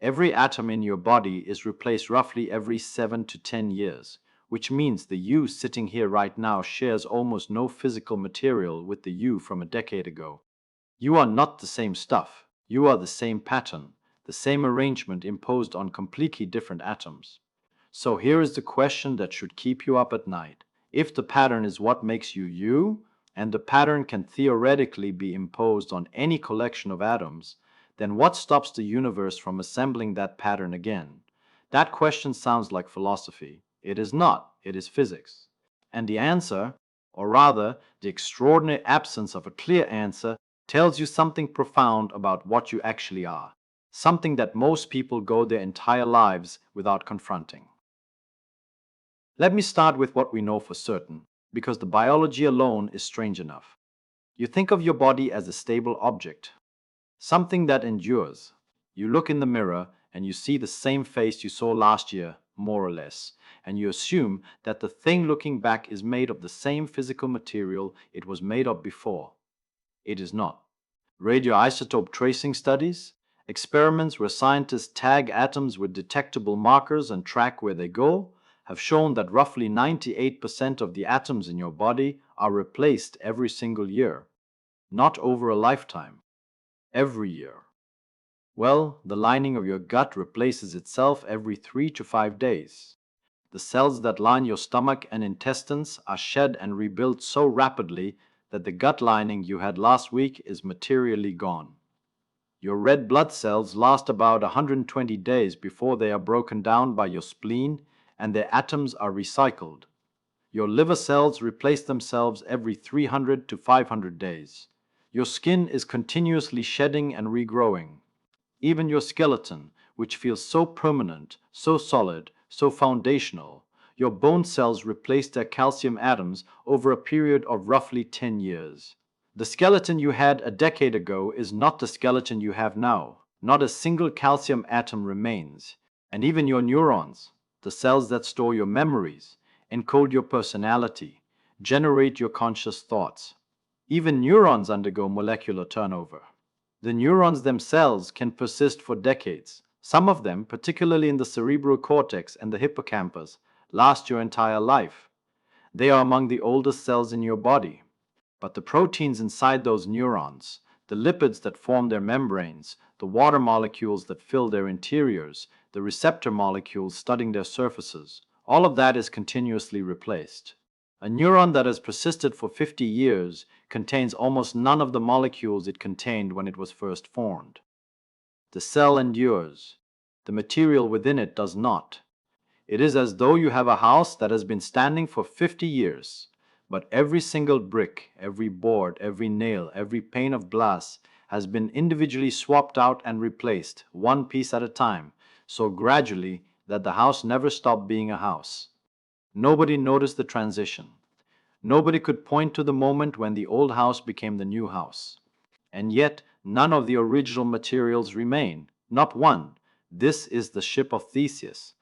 Every atom in your body is replaced roughly every 7 to 10 years, which means the you sitting here right now shares almost no physical material with the you from a decade ago. You are not the same stuff. You are the same pattern, the same arrangement imposed on completely different atoms. So here is the question that should keep you up at night. If the pattern is what makes you you, and the pattern can theoretically be imposed on any collection of atoms, then what stops the universe from assembling that pattern again? That question sounds like philosophy. It is not, it is physics. And the answer, or rather, the extraordinary absence of a clear answer, tells you something profound about what you actually are, something that most people go their entire lives without confronting. Let me start with what we know for certain, because the biology alone is strange enough. You think of your body as a stable object, something that endures. You look in the mirror and you see the same face you saw last year, more or less, and you assume that the thing looking back is made of the same physical material it was made of before. It is not. Radioisotope tracing studies, experiments where scientists tag atoms with detectable markers and track where they go, have shown that roughly 98% of the atoms in your body are replaced every single year. Not over a lifetime. Every year. Well, the lining of your gut replaces itself every 3 to 5 days. The cells that line your stomach and intestines are shed and rebuilt so rapidly that the gut lining you had last week is materially gone. Your red blood cells last about 120 days before they are broken down by your spleen and their atoms are recycled. Your liver cells replace themselves every 300 to 500 days. Your skin is continuously shedding and regrowing. Even your skeleton, which feels so permanent, so solid, so foundational, your bone cells replace their calcium atoms over a period of roughly 10 years. The skeleton you had a decade ago is not the skeleton you have now. Not a single calcium atom remains. And even your neurons, the cells that store your memories, encode your personality, generate your conscious thoughts. Even neurons undergo molecular turnover. The neurons themselves can persist for decades. Some of them, particularly in the cerebral cortex and the hippocampus, last your entire life. They are among the oldest cells in your body. But the proteins inside those neurons, the lipids that form their membranes, the water molecules that fill their interiors, the receptor molecules studding their surfaces, all of that is continuously replaced. A neuron that has persisted for 50 years contains almost none of the molecules it contained when it was first formed. The cell endures. The material within it does not. It is as though you have a house that has been standing for 50 years, but every single brick, every board, every nail, every pane of glass has been individually swapped out and replaced, one piece at a time, so gradually that the house never stopped being a house. Nobody noticed the transition. Nobody could point to the moment when the old house became the new house. And yet, none of the original materials remain, not one. This is the Ship of Theseus,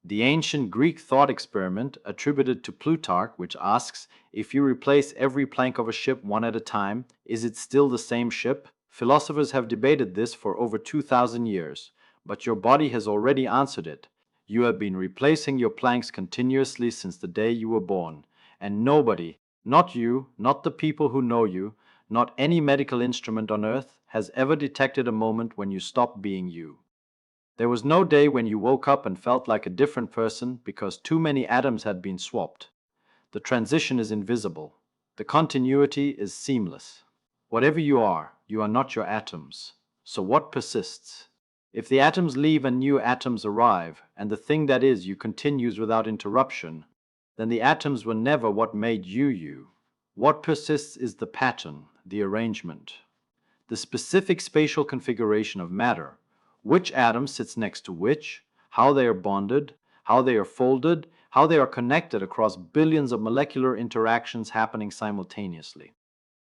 the ancient Greek thought experiment attributed to Plutarch, which asks, if you replace every plank of a ship one at a time, is it still the same ship? Philosophers have debated this for over 2,000 years, but your body has already answered it. You have been replacing your planks continuously since the day you were born, and nobody, not you, not the people who know you, not any medical instrument on earth, has ever detected a moment when you stopped being you. There was no day when you woke up and felt like a different person because too many atoms had been swapped. The transition is invisible. The continuity is seamless. Whatever you are not your atoms. So what persists? If the atoms leave and new atoms arrive, and the thing that is you continues without interruption, then the atoms were never what made you you. What persists is the pattern, the arrangement, the specific spatial configuration of matter. Which atom sits next to which, how they are bonded, how they are folded, how they are connected across billions of molecular interactions happening simultaneously.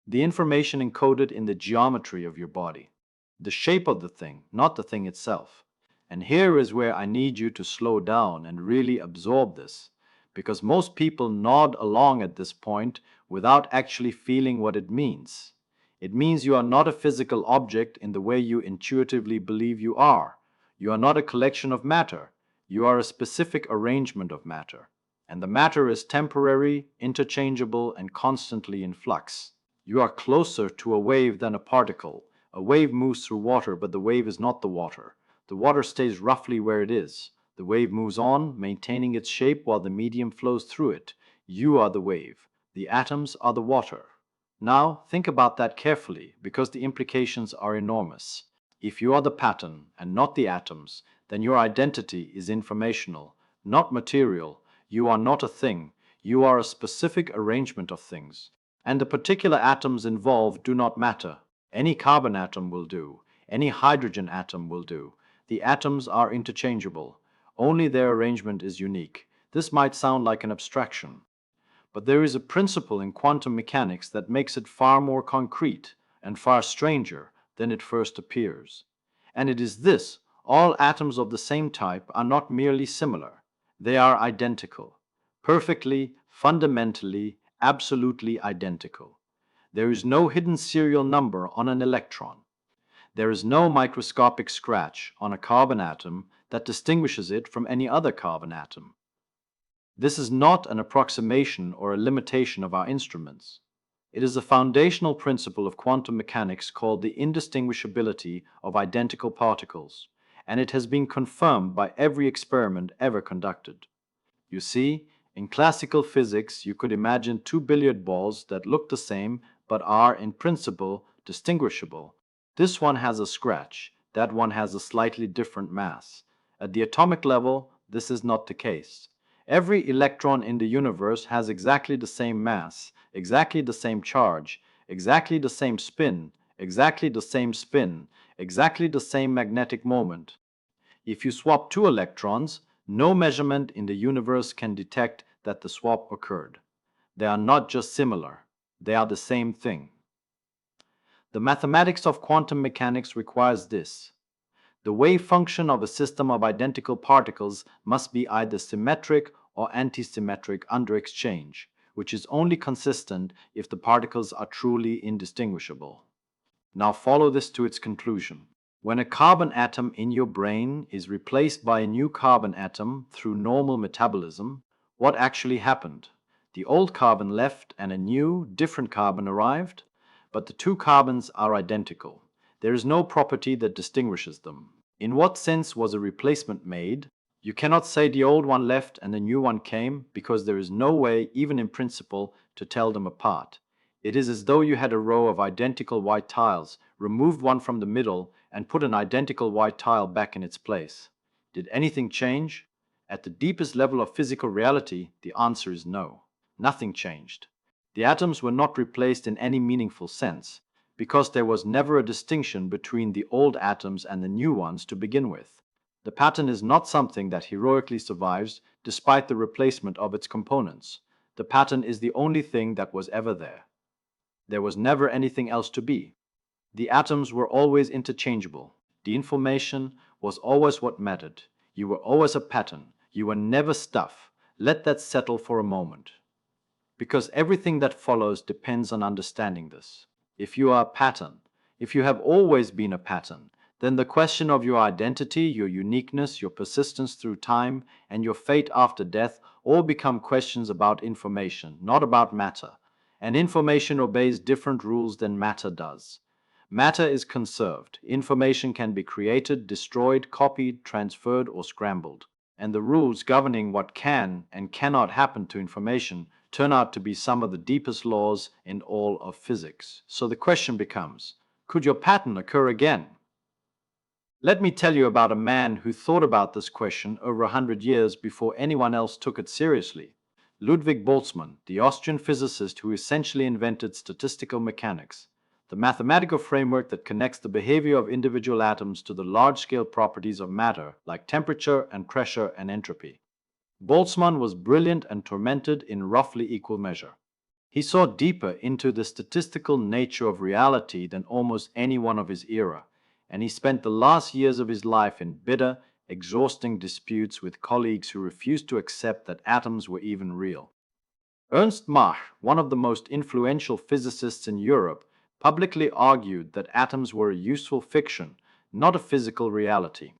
The information encoded in the geometry of your body. The shape of the thing, not the thing itself. And here is where I need you to slow down and really absorb this, because most people nod along at this point without actually feeling what it means. It means you are not a physical object in the way you intuitively believe you are. You are not a collection of matter. You are a specific arrangement of matter. And the matter is temporary, interchangeable, and constantly in flux. You are closer to a wave than a particle. A wave moves through water, but the wave is not the water. The water stays roughly where it is. The wave moves on, maintaining its shape while the medium flows through it. You are the wave. The atoms are the water. Now, think about that carefully, because the implications are enormous. If you are the pattern and not the atoms, then your identity is informational, not material. You are not a thing. You are a specific arrangement of things. And the particular atoms involved do not matter. Any carbon atom will do. Any hydrogen atom will do. The atoms are interchangeable. Only their arrangement is unique. This might sound like an abstraction, but there is a principle in quantum mechanics that makes it far more concrete and far stranger than it first appears. And it is this: all atoms of the same type are not merely similar, they are identical. Perfectly, fundamentally, absolutely identical. There is no hidden serial number on an electron. There is no microscopic scratch on a carbon atom that distinguishes it from any other carbon atom. This is not an approximation or a limitation of our instruments. It is a foundational principle of quantum mechanics called the indistinguishability of identical particles, and it has been confirmed by every experiment ever conducted. You see, in classical physics, you could imagine two billiard balls that look the same but are, in principle, distinguishable. This one has a scratch, that one has a slightly different mass. At the atomic level, this is not the case. Every electron in the universe has exactly the same mass, exactly the same charge, exactly the same spin, exactly the same spin, exactly the same magnetic moment. If you swap two electrons, no measurement in the universe can detect that the swap occurred. They are not just similar, they are the same thing. The mathematics of quantum mechanics requires this. The wave function of a system of identical particles must be either symmetric or antisymmetric under exchange, which is only consistent if the particles are truly indistinguishable. Now follow this to its conclusion. When a carbon atom in your brain is replaced by a new carbon atom through normal metabolism, what actually happened? The old carbon left and a new, different carbon arrived, but the two carbons are identical. There is no property that distinguishes them. In what sense was a replacement made? You cannot say the old one left and the new one came, because there is no way, even in principle, to tell them apart. It is as though you had a row of identical white tiles, removed one from the middle, and put an identical white tile back in its place. Did anything change? At the deepest level of physical reality, the answer is no. Nothing changed. The atoms were not replaced in any meaningful sense, because there was never a distinction between the old atoms and the new ones to begin with. The pattern is not something that heroically survives despite the replacement of its components. The pattern is the only thing that was ever there. There was never anything else to be. The atoms were always interchangeable. The information was always what mattered. You were always a pattern. You were never stuff. Let that settle for a moment, because everything that follows depends on understanding this. If you are a pattern, if you have always been a pattern, then the question of your identity, your uniqueness, your persistence through time, and your fate after death all become questions about information, not about matter. And information obeys different rules than matter does. Matter is conserved. Information can be created, destroyed, copied, transferred, or scrambled. And the rules governing what can and cannot happen to information turn out to be some of the deepest laws in all of physics. So the question becomes, could your pattern occur again? Let me tell you about a man who thought about this question over 100 years before anyone else took it seriously. Ludwig Boltzmann, the Austrian physicist who essentially invented statistical mechanics, the mathematical framework that connects the behavior of individual atoms to the large-scale properties of matter, like temperature and pressure and entropy. Boltzmann was brilliant and tormented in roughly equal measure. He saw deeper into the statistical nature of reality than almost anyone of his era, and he spent the last years of his life in bitter, exhausting disputes with colleagues who refused to accept that atoms were even real. Ernst Mach, one of the most influential physicists in Europe, publicly argued that atoms were a useful fiction, not a physical reality.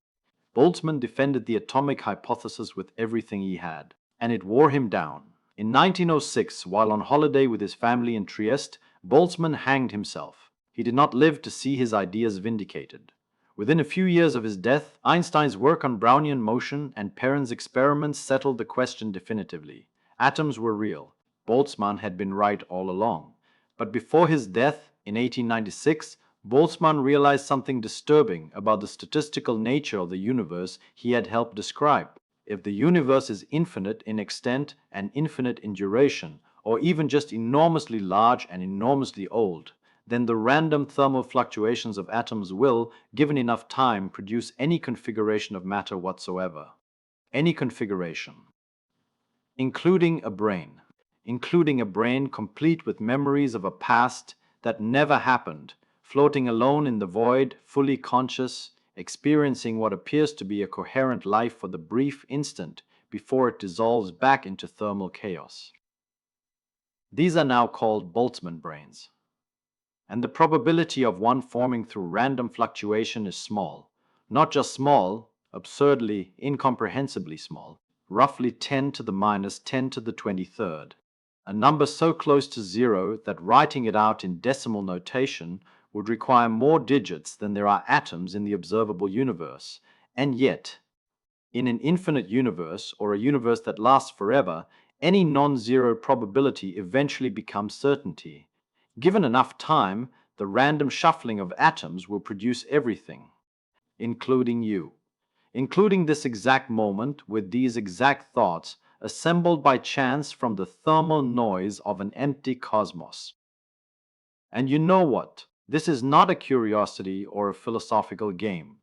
Boltzmann defended the atomic hypothesis with everything he had, and it wore him down. In 1906, while on holiday with his family in Trieste, Boltzmann hanged himself. He did not live to see his ideas vindicated. Within a few years of his death, Einstein's work on Brownian motion and Perron's experiments settled the question definitively. Atoms were real. Boltzmann had been right all along. But before his death, in 1896, Boltzmann realized something disturbing about the statistical nature of the universe he had helped describe. If the universe is infinite in extent and infinite in duration, or even just enormously large and enormously old, then the random thermal fluctuations of atoms will, given enough time, produce any configuration of matter whatsoever. Any configuration. Including a brain. Including a brain complete with memories of a past that never happened, floating alone in the void, fully conscious, experiencing what appears to be a coherent life for the brief instant before it dissolves back into thermal chaos. These are now called Boltzmann brains. And the probability of one forming through random fluctuation is small. Not just small, absurdly, incomprehensibly small, roughly 10 to the minus 10 to the 23rd. A number so close to zero that writing it out in decimal notation would require more digits than there are atoms in the observable universe. And yet, in an infinite universe, or a universe that lasts forever, any non-zero probability eventually becomes certainty. Given enough time, the random shuffling of atoms will produce everything, including you. Including this exact moment with these exact thoughts, assembled by chance from the thermal noise of an empty cosmos. And you know what? This is not a curiosity or a philosophical game.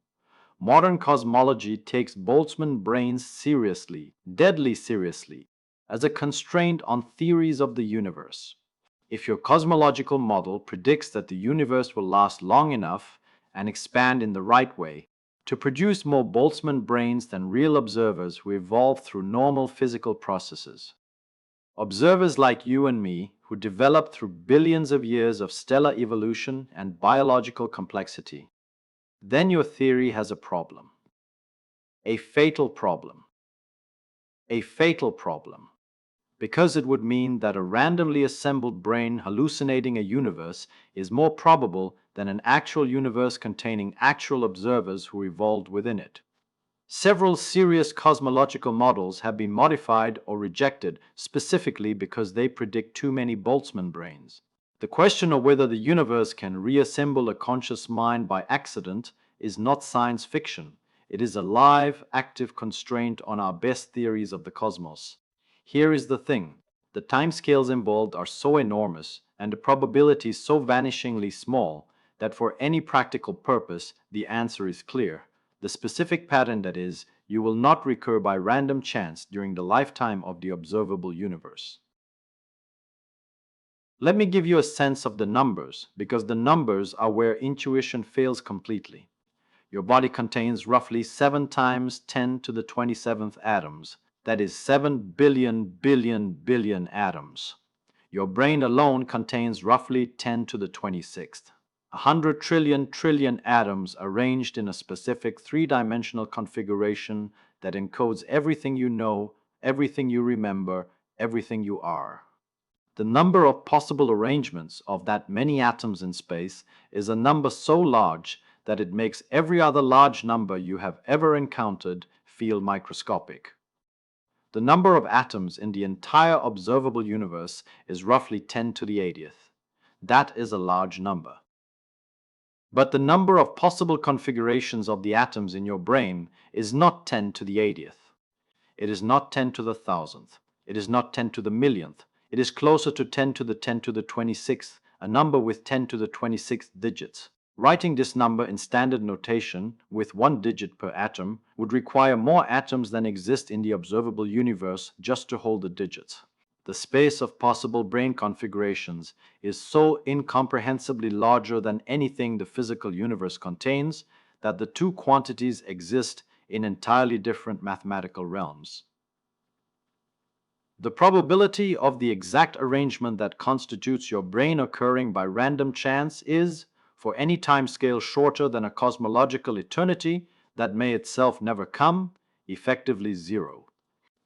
Modern cosmology takes Boltzmann brains seriously, deadly seriously, as a constraint on theories of the universe. If your cosmological model predicts that the universe will last long enough and expand in the right way to produce more Boltzmann brains than real observers who evolve through normal physical processes. Observers like you and me who develop through billions of years of stellar evolution and biological complexity. Then your theory has a problem. A fatal problem. A fatal problem. Because it would mean that a randomly assembled brain hallucinating a universe is more probable than an actual universe containing actual observers who evolved within it. Several serious cosmological models have been modified or rejected specifically because they predict too many Boltzmann brains. The question of whether the universe can reassemble a conscious mind by accident is not science fiction. It is a live, active constraint on our best theories of the cosmos. Here is the thing. The timescales involved are so enormous and the probabilities so vanishingly small that for any practical purpose, the answer is clear. The specific pattern, that is, you will not recur by random chance during the lifetime of the observable universe. Let me give you a sense of the numbers, because the numbers are where intuition fails completely. Your body contains roughly 7 times 10 to the 27th atoms. That is 7 billion atoms. Your brain alone contains roughly 10 to the 26th. 100 trillion atoms arranged in a specific three-dimensional configuration that encodes everything you know, everything you remember, everything you are. The number of possible arrangements of that many atoms in space is a number so large that it makes every other large number you have ever encountered feel microscopic. The number of atoms in the entire observable universe is roughly 10 to the 80th. That is a large number. But the number of possible configurations of the atoms in your brain is not 10 to the 80th. It is not 10 to the 1000th. It is not 10 to the millionth. It is closer to 10 to the 10 to the 26th, a number with 10 to the 26th digits. Writing this number in standard notation with 1 digit per atom would require more atoms than exist in the observable universe just to hold the digits. The space of possible brain configurations is so incomprehensibly larger than anything the physical universe contains that the two quantities exist in entirely different mathematical realms. The probability of the exact arrangement that constitutes your brain occurring by random chance is, for any time scale shorter than a cosmological eternity, that may itself never come, effectively zero.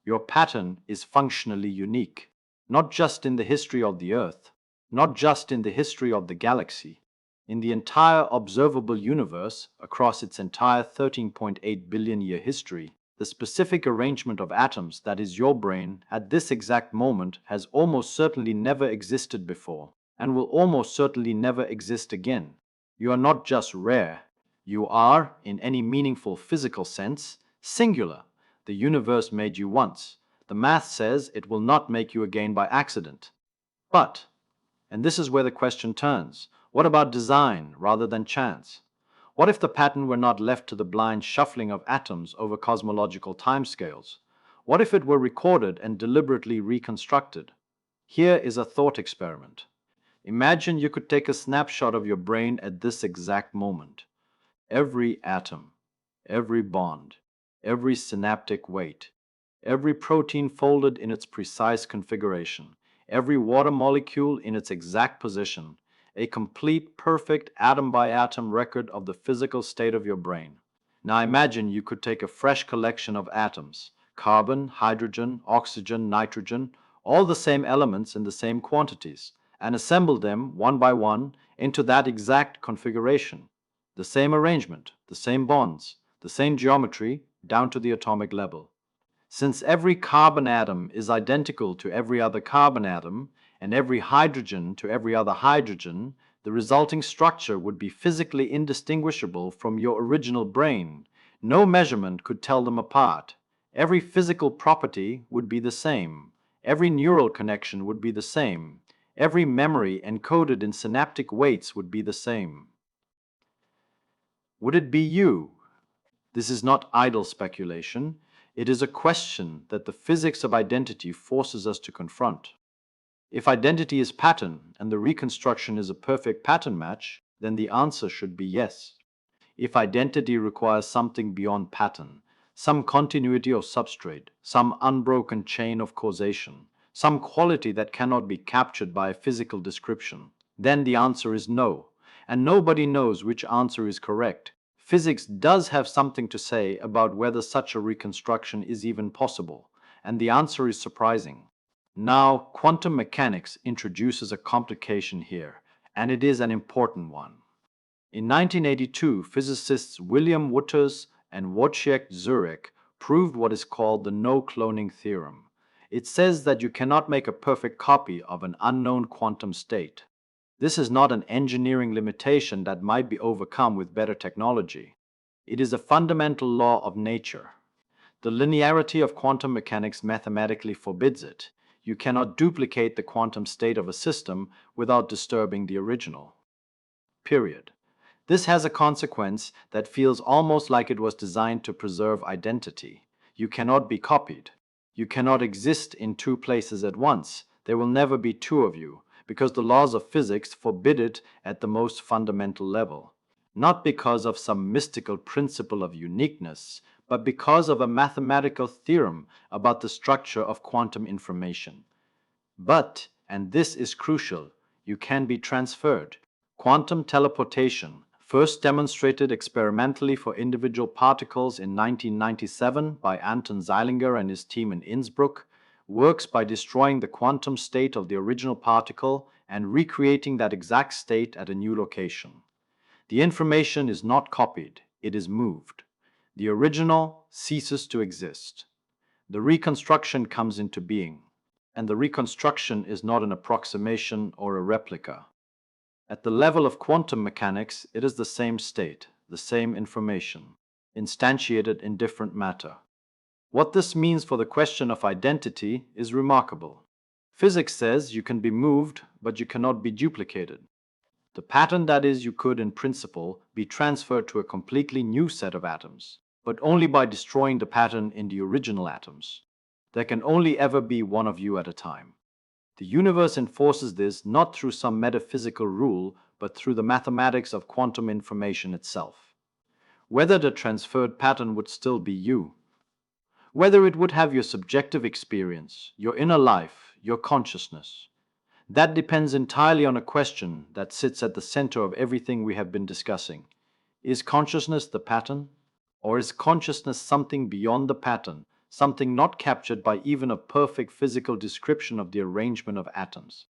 Your pattern is functionally unique, not just in the history of the Earth, not just in the history of the galaxy, in the entire observable universe across its entire 13.8 billion year history. The specific arrangement of atoms that is your brain at this exact moment has almost certainly never existed before, and will almost certainly never exist again. You are not just rare, you are, in any meaningful physical sense, singular. The universe made you once. The math says it will not make you again by accident. But, and this is where the question turns, what about design rather than chance? What if the pattern were not left to the blind shuffling of atoms over cosmological timescales? What if it were recorded and deliberately reconstructed? Here is a thought experiment. Imagine you could take a snapshot of your brain at this exact moment. Every atom, every bond, every synaptic weight, every protein folded in its precise configuration, every water molecule in its exact position, a complete, perfect atom-by-atom record of the physical state of your brain. Now imagine you could take a fresh collection of atoms, carbon, hydrogen, oxygen, nitrogen, all the same elements in the same quantities, and assemble them one by one into that exact configuration. The same arrangement, the same bonds, the same geometry, down to the atomic level. Since every carbon atom is identical to every other carbon atom, and every hydrogen to every other hydrogen, the resulting structure would be physically indistinguishable from your original brain. No measurement could tell them apart. Every physical property would be the same. Every neural connection would be the same. Every memory encoded in synaptic weights would be the same. Would it be you? This is not idle speculation. It is a question that the physics of identity forces us to confront. If identity is pattern and the reconstruction is a perfect pattern match, then the answer should be yes. If identity requires something beyond pattern, some continuity of substrate, some unbroken chain of causation, some quality that cannot be captured by a physical description, then the answer is no, and nobody knows which answer is correct. Physics does have something to say about whether such a reconstruction is even possible, and the answer is surprising. Now, quantum mechanics introduces a complication here, and it is an important one. In 1982, physicists William Wouters and Wojciech Zurek proved what is called the No-Cloning Theorem. It says that you cannot make a perfect copy of an unknown quantum state. This is not an engineering limitation that might be overcome with better technology. It is a fundamental law of nature. The linearity of quantum mechanics mathematically forbids it. You cannot duplicate the quantum state of a system without disturbing the original. Period. This has a consequence that feels almost like it was designed to preserve identity. You cannot be copied. You cannot exist in two places at once. There will never be two of you, because the laws of physics forbid it at the most fundamental level. Not because of some mystical principle of uniqueness, but because of a mathematical theorem about the structure of quantum information. But, and this is crucial, you can be transferred. Quantum teleportation, first demonstrated experimentally for individual particles in 1997 by Anton Zeilinger and his team in Innsbruck, works by destroying the quantum state of the original particle and recreating that exact state at a new location. The information is not copied, it is moved. The original ceases to exist. The reconstruction comes into being, and the reconstruction is not an approximation or a replica. At the level of quantum mechanics, it is the same state, the same information, instantiated in different matter. What this means for the question of identity is remarkable. Physics says you can be moved, but you cannot be duplicated. The pattern, that is, you could, in principle, be transferred to a completely new set of atoms, but only by destroying the pattern in the original atoms. There can only ever be one of you at a time. The universe enforces this not through some metaphysical rule, but through the mathematics of quantum information itself. Whether the transferred pattern would still be you, whether it would have your subjective experience, your inner life, your consciousness, that depends entirely on a question that sits at the center of everything we have been discussing. Is consciousness the pattern, Or is consciousness something beyond the pattern, something not captured by even a perfect physical description of the arrangement of atoms?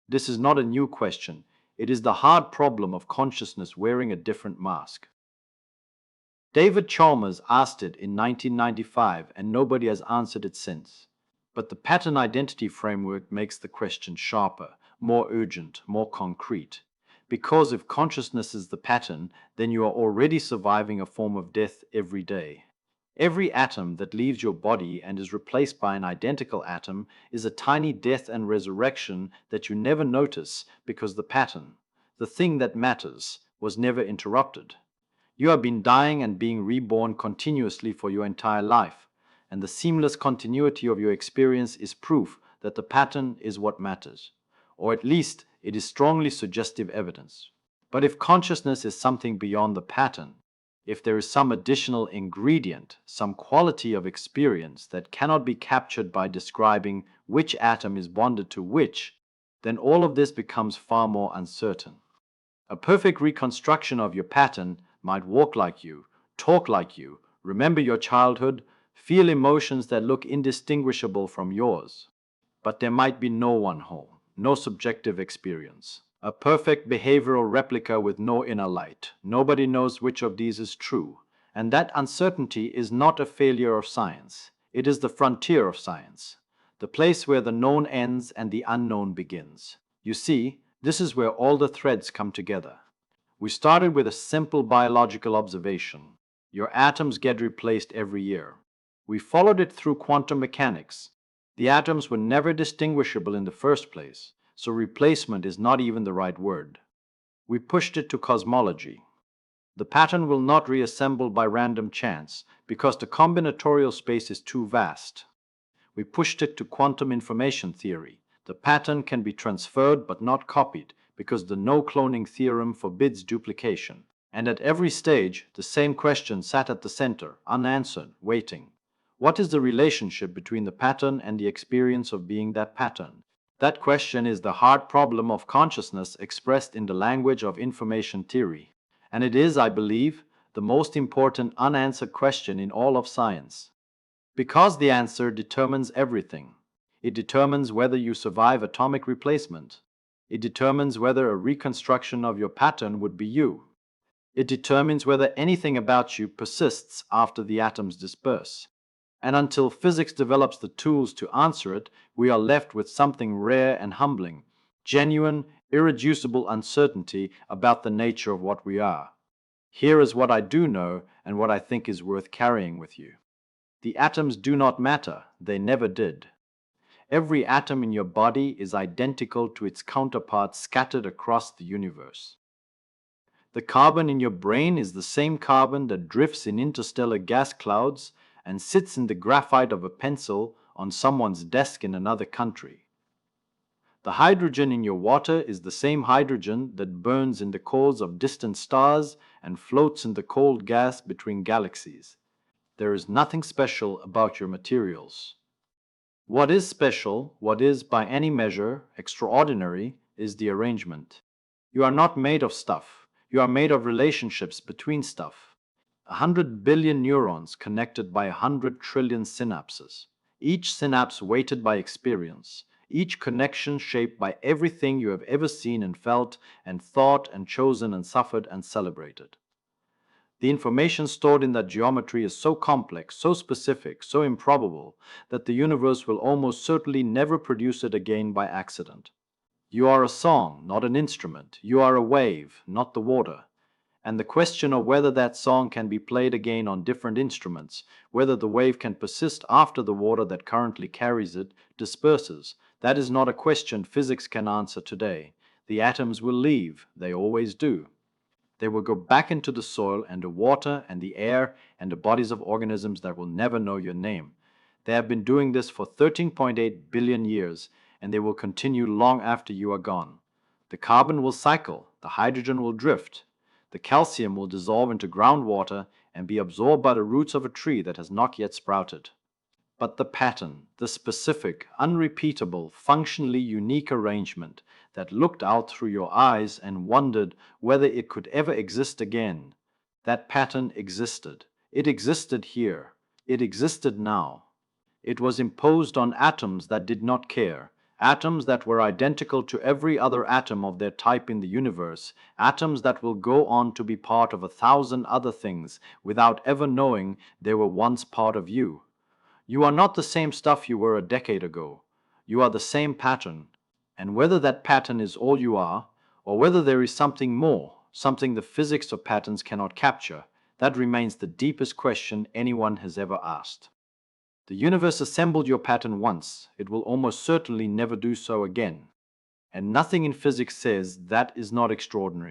This is not a new question. It is the hard problem of consciousness wearing a different mask. David Chalmers asked it in 1995, and nobody has answered it since. But the pattern identity framework makes the question sharper, more urgent, more concrete. Because if consciousness is the pattern, then you are already surviving a form of death every day. Every atom that leaves your body and is replaced by an identical atom is a tiny death and resurrection that you never notice because the pattern, the thing that matters, was never interrupted. You have been dying and being reborn continuously for your entire life, and the seamless continuity of your experience is proof that the pattern is what matters, or at least it is strongly suggestive evidence. But if consciousness is something beyond the pattern, if there is some additional ingredient, some quality of experience that cannot be captured by describing which atom is bonded to which, then all of this becomes far more uncertain. A perfect reconstruction of your pattern might walk like you, talk like you, remember your childhood, feel emotions that look indistinguishable from yours. But there might be no one whole, no subjective experience. A perfect behavioral replica with no inner light. Nobody knows which of these is true. And that uncertainty is not a failure of science. It is the frontier of science, the place where the known ends and the unknown begins. You see, this is where all the threads come together. We started with a simple biological observation. Your atoms get replaced every year. We followed it through quantum mechanics. The atoms were never distinguishable in the first place, so replacement is not even the right word. We pushed it to cosmology. The pattern will not reassemble by random chance because the combinatorial space is too vast. We pushed it to quantum information theory. The pattern can be transferred but not copied because the no-cloning theorem forbids duplication. And at every stage, the same question sat at the center, unanswered, waiting. What is the relationship between the pattern and the experience of being that pattern? That question is the hard problem of consciousness expressed in the language of information theory. And it is, I believe, the most important unanswered question in all of science. Because the answer determines everything. It determines whether you survive atomic replacement. It determines whether a reconstruction of your pattern would be you. It determines whether anything about you persists after the atoms disperse. And until physics develops the tools to answer it, we are left with something rare and humbling, genuine, irreducible uncertainty about the nature of what we are. Here is what I do know and what I think is worth carrying with you. The atoms do not matter, they never did. Every atom in your body is identical to its counterpart scattered across the universe. The carbon in your brain is the same carbon that drifts in interstellar gas clouds and sits in the graphite of a pencil on someone's desk in another country. The hydrogen in your water is the same hydrogen that burns in the cores of distant stars and floats in the cold gas between galaxies. There is nothing special about your materials. What is special, what is by any measure extraordinary, is the arrangement. You are not made of stuff. You are made of relationships between stuff. 100 billion neurons connected by 100 trillion synapses. Each synapse weighted by experience. Each connection shaped by everything you have ever seen and felt and thought and chosen and suffered and celebrated. The information stored in that geometry is so complex, so specific, so improbable, that the universe will almost certainly never produce it again by accident. You are a song, not an instrument. You are a wave, not the water. And the question of whether that song can be played again on different instruments, whether the wave can persist after the water that currently carries it disperses, that is not a question physics can answer today. The atoms will leave, they always do. They will go back into the soil and the water and the air and the bodies of organisms that will never know your name. They have been doing this for 13.8 billion years, and they will continue long after you are gone. The carbon will cycle, the hydrogen will drift, the calcium will dissolve into groundwater and be absorbed by the roots of a tree that has not yet sprouted. But the pattern, the specific, unrepeatable, functionally unique arrangement that looked out through your eyes and wondered whether it could ever exist again, that pattern existed. It existed here. It existed now. It was imposed on atoms that did not care, atoms that were identical to every other atom of their type in the universe, atoms that will go on to be part of 1,000 other things without ever knowing they were once part of you. You are not the same stuff you were a decade ago. You are the same pattern. And whether that pattern is all you are, or whether there is something more, something the physics of patterns cannot capture, that remains the deepest question anyone has ever asked. The universe assembled your pattern once. It will almost certainly never do so again. And nothing in physics says that is not extraordinary.